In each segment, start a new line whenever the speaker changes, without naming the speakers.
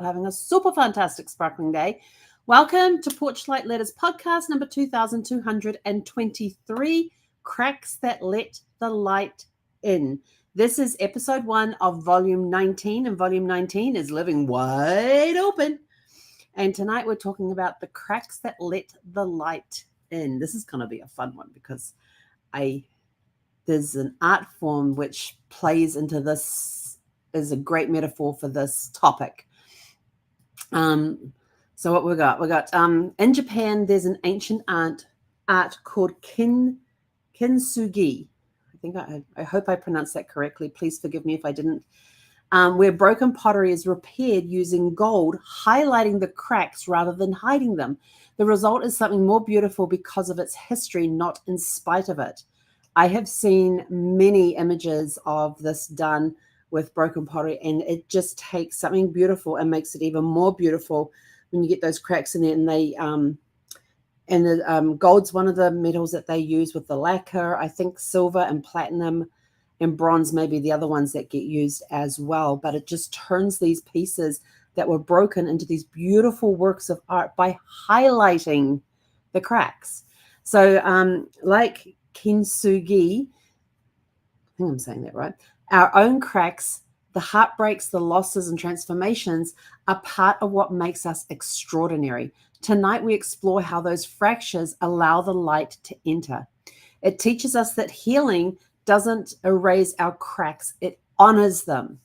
having a super fantastic sparkling day. Welcome to Porchlight Letters podcast number 2223, Cracks That Let the Light In. This is episode 1 of volume 19, and volume 19 is Living Wide Open. And tonight we're talking about the cracks that let the light in. This is going to be a fun one because there's an art form which plays into this, is a great metaphor for this topic. So what we got in Japan, there's an ancient art called Kintsugi. I hope I pronounced that correctly. Please forgive me if I didn't. Where broken pottery is repaired using gold, highlighting the cracks rather than hiding them. The result is something more beautiful because of its history, not in spite of it. I have seen many images of this done with broken pottery, and it just takes something beautiful and makes it even more beautiful when you get those cracks in it. And the gold's one of the metals that they use with the lacquer. I think silver and platinum and bronze may be the other ones that get used as well. But it just turns these pieces that were broken into these beautiful works of art by highlighting the cracks. So like Kintsugi, I think I'm saying that right, our own cracks, the heartbreaks, the losses and transformations are part of what makes us extraordinary. Tonight we explore how those fractures allow the light to enter. It teaches us that healing doesn't erase our cracks, it honors them.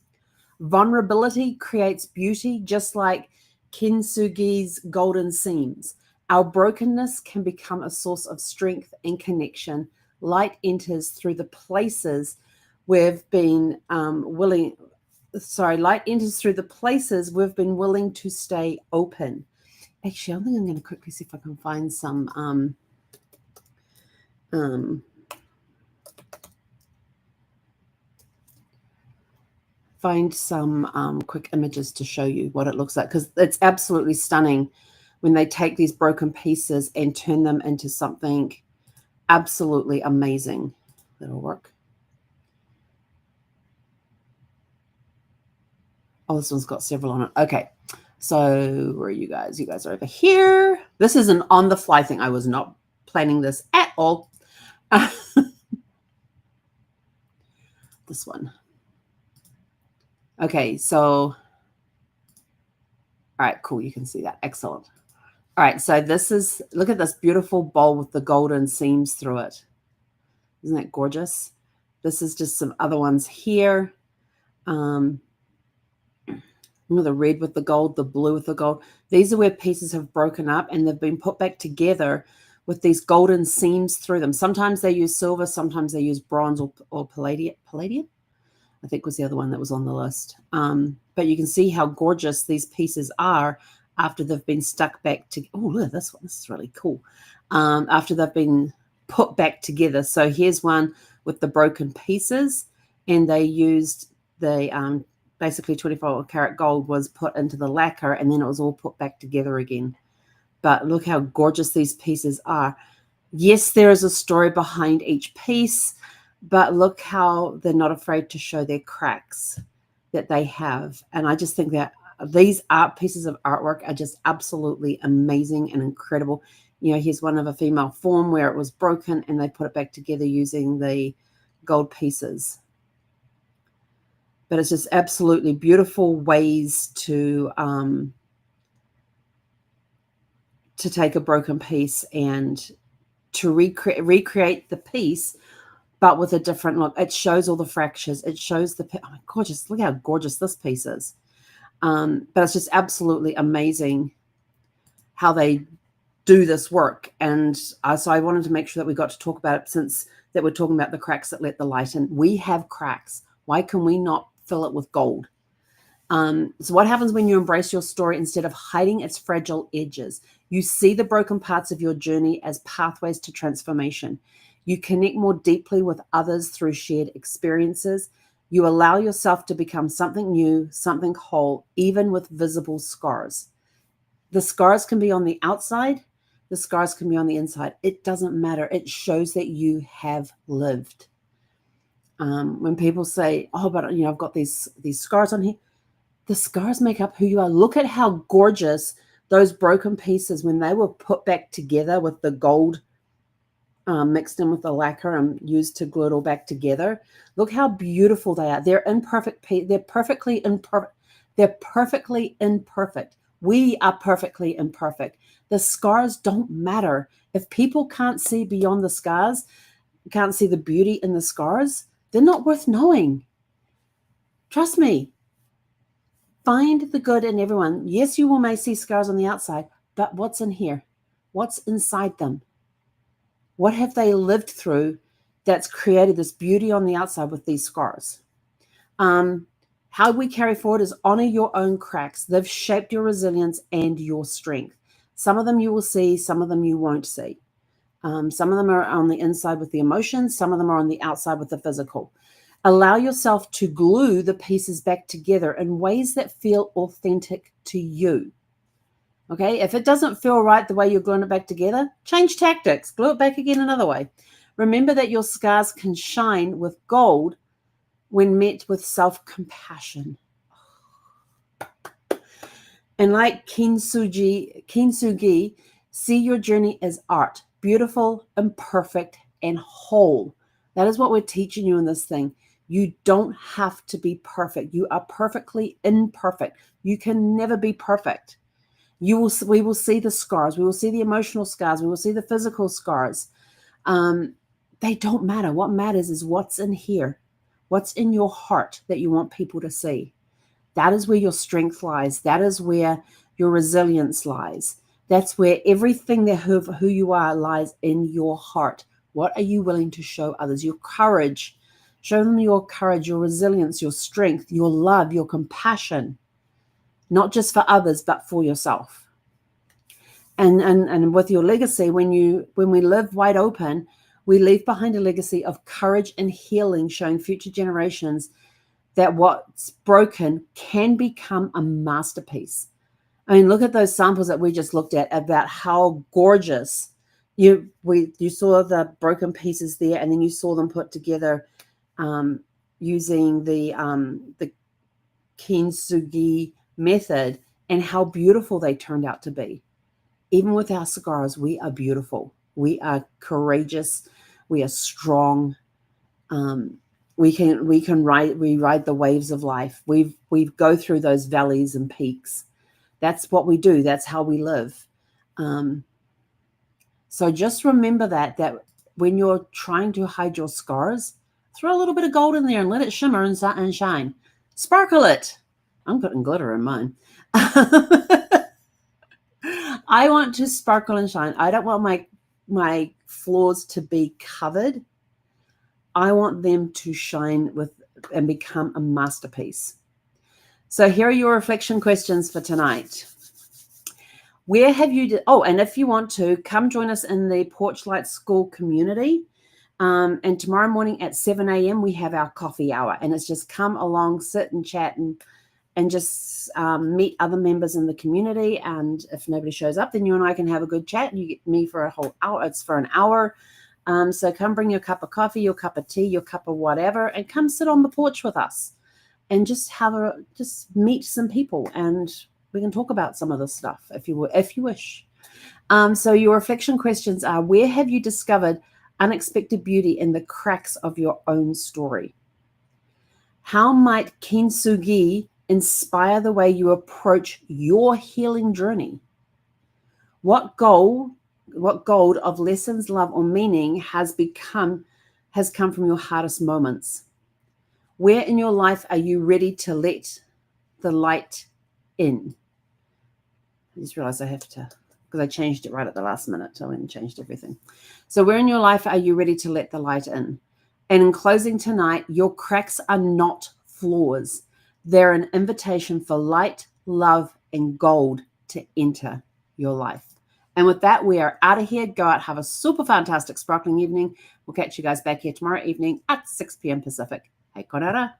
Vulnerability creates beauty, just like Kintsugi's golden seams. Our brokenness can become a source of strength and connection. Light enters through the places we've been willing to stay open. Actually, I think I'm going to quickly see if I can find some quick images to show you what it looks like, because it's absolutely stunning when they take these broken pieces and turn them into something absolutely amazing. That'll work. Oh, this one's got several on it. Okay, so where are you guys? You guys are over here. This is an on-the-fly thing. I was not planning this at all. This one. Okay, so, all right, cool. You can see that. Excellent. All right, so this is, look at this beautiful bowl with the golden seams through it. Isn't that gorgeous? This is just some other ones here. The red with the gold, the blue with the gold. These are where pieces have broken up and they've been put back together with these golden seams through them. Sometimes they use silver, sometimes they use bronze or palladium. Palladium, I think was the other one that was on the list. But you can see how gorgeous these pieces are after they've been stuck back to. Oh, look at this one. This is really cool. After they've been put back together. So here's one with the broken pieces, and they used the basically 24 karat gold was put into the lacquer, and then it was all put back together again. But look how gorgeous these pieces are. Yes, there is a story behind each piece, but look how they're not afraid to show their cracks that they have. And I just think that these art pieces of artwork are just absolutely amazing and incredible. You know, here's one of a female form where it was broken and they put it back together using the gold pieces. But it's just absolutely beautiful ways to take a broken piece and to recreate the piece, but with a different look. It shows all the fractures. It shows oh my gorgeous, look how gorgeous this piece is. But it's just absolutely amazing how they do this work. And so I wanted to make sure that we got to talk about it, since that we're talking about the cracks that let the light in. We have cracks. Why can we not fill it with gold? So what happens when you embrace your story instead of hiding its fragile edges? You see the broken parts of your journey as pathways to transformation. You connect more deeply with others through shared experiences. You allow yourself to become something new, something whole, even with visible scars. The scars can be on the outside. The scars can be on the inside. It doesn't matter. It shows that you have lived. When people say, oh, but I've got these scars on here. The scars make up who you are. Look at how gorgeous those broken pieces, when they were put back together with the gold mixed in with the lacquer and used to glue it all back together. Look how beautiful they are. They're imperfect. They're perfectly imperfect. They're perfectly imperfect. We are perfectly imperfect. The scars don't matter. If people can't see beyond the scars, can't see the beauty in the scars, they're not worth knowing. Trust me. Find the good in everyone. Yes, you may see scars on the outside, but what's in here? What's inside them? What have they lived through that's created this beauty on the outside with these scars? How we carry forward is honor your own cracks. They've shaped your resilience and your strength. Some of them you will see, some of them you won't see. Some of them are on the inside with the emotions, some of them are on the outside with the physical. Allow yourself to glue the pieces back together in ways that feel authentic to you. Okay, if it doesn't feel right the way you're gluing it back together, change tactics, glue it back again another way. Remember that your scars can shine with gold when met with self-compassion. And like Kintsugi, see your journey as art, beautiful, imperfect, and whole. That is what we're teaching you in this thing. You don't have to be perfect. You are perfectly imperfect. You can never be perfect. We will see the scars. We will see the emotional scars. We will see the physical scars. They don't matter. What matters is what's in here, what's in your heart that you want people to see. That is where your strength lies. That is where your resilience lies. That's where everything that who you are lies in your heart. What are you willing to show others? Your courage. Show them your courage, your resilience, your strength, your love, your compassion. Not just for others, but for yourself. And with your legacy, when we live wide open, we leave behind a legacy of courage and healing, showing future generations that what's broken can become a masterpiece. I mean, look at those samples that we just looked at about how gorgeous you saw the broken pieces there, and then you saw them put together using the Kintsugi method, and how beautiful they turned out to be. Even with our scars, we are beautiful. We are courageous. We are strong. We ride the waves of life. We go through those valleys and peaks. That's what we do. That's how we live. So just remember that when you're trying to hide your scars, throw a little bit of gold in there and let it shimmer and shine. Sparkle it. I'm putting glitter in mine. I want to sparkle and shine. I don't want my floors to be covered. I want them to shine and become a masterpiece. So here are your reflection questions for tonight. Where have you... and if you want to, come join us in the Porchlight School community. And tomorrow morning at 7 a.m. we have our coffee hour. And it's just come along, sit and chat and just meet other members in the community. And if nobody shows up, then you and I can have a good chat. You get me for a whole hour. It's for an hour. So come bring your cup of coffee, your cup of tea, your cup of whatever, and come sit on the porch with us and just meet some people, and we can talk about some of this stuff if you wish. So your reflection questions are: where have you discovered unexpected beauty in the cracks of your own story? How might Kintsugi inspire the way you approach your healing journey? What gold of lessons, love, or meaning has come from your hardest moments? Where in your life are you ready to let the light in? I just realized I have to, because I changed it right at the last minute. I went and changed everything. So where in your life are you ready to let the light in? And in closing tonight, your cracks are not flaws. They're an invitation for light, love, and gold to enter your life. And with that, we are out of here. Go out, have a super fantastic sparkling evening. We'll catch you guys back here tomorrow evening at 6 p.m. Pacific. Hey, korara.